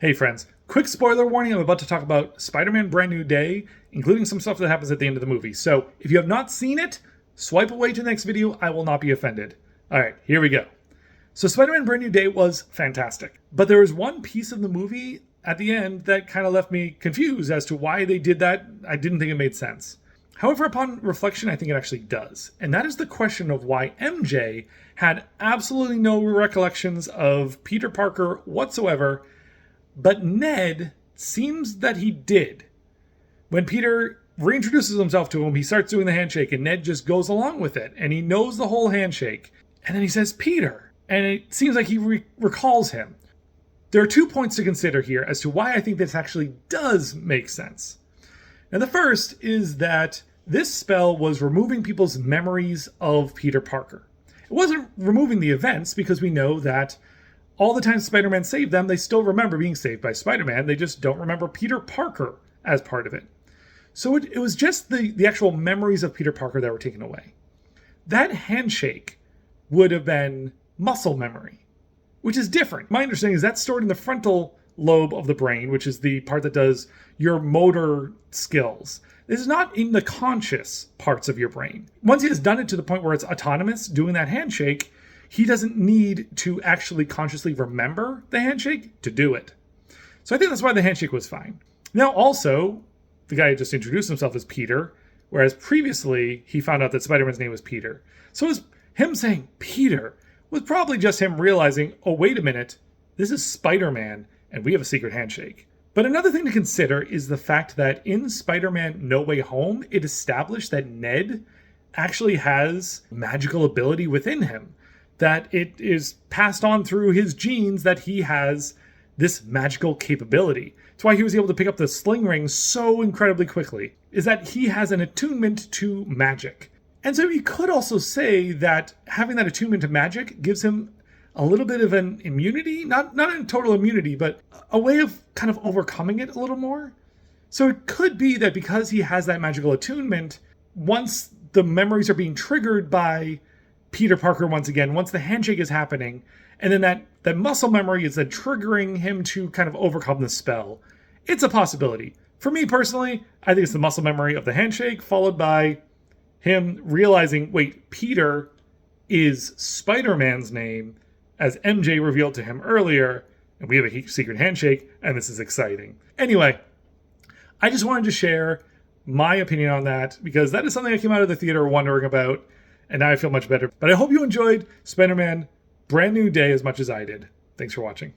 Hey friends, quick spoiler warning, I'm about to talk about Spider-Man Brand New Day, including some stuff that happens at the end of the movie. So if you have not seen it, swipe away to the next video, I will not be offended. Alright, here we go. So Spider-Man Brand New Day was fantastic, but there was one piece of the movie at the end that kind of left me confused as to why they did that. I didn't think it made sense. However, upon reflection, I think it actually does. And that is the question of why MJ had absolutely no recollections of Peter Parker whatsoever, but Ned seems that he did. When Peter reintroduces himself to him, he starts doing the handshake and Ned just goes along with it. And he knows the whole handshake. And then he says, Peter. And it seems like he recalls him. There are 2 points to consider here as to why I think this actually does make sense. And the first is that this spell was removing people's memories of Peter Parker. It wasn't removing the events because we know that all the times Spider-Man saved them, they still remember being saved by Spider-Man. They just don't remember Peter Parker as part of it. So it was just the actual memories of Peter Parker that were taken away. That handshake would have been muscle memory, which is different. My understanding is that's stored in the frontal lobe of the brain, which is the part that does your motor skills. This is not in the conscious parts of your brain. Once he has done it to the point where it's autonomous, doing that handshake, he doesn't need to actually consciously remember the handshake to do it. So I think that's why the handshake was fine. Now also, the guy just introduced himself as Peter, whereas previously he found out that Spider-Man's name was Peter. So him saying Peter was probably just him realizing, oh, wait a minute, this is Spider-Man and we have a secret handshake. But another thing to consider is the fact that in Spider-Man No Way Home, it established that Ned actually has magical ability within him. That it is passed on through his genes that he has this magical capability. It's why he was able to pick up the sling ring so incredibly quickly, is that he has an attunement to magic. And so you could also say that having that attunement to magic gives him a little bit of an immunity, not a total immunity, but a way of kind of overcoming it a little more. So it could be that because he has that magical attunement, once the memories are being triggered by Peter Parker once again, once the handshake is happening, and then that muscle memory is then triggering him to kind of overcome the spell. It's a possibility. For me personally, I think it's the muscle memory of the handshake, followed by him realizing, wait, Peter is Spider-Man's name, as MJ revealed to him earlier, and we have a secret handshake, and this is exciting. Anyway, I just wanted to share my opinion on that, because that is something I came out of the theater wondering about, and now I feel much better. But I hope you enjoyed Spider-Man Brand New Day as much as I did. Thanks for watching.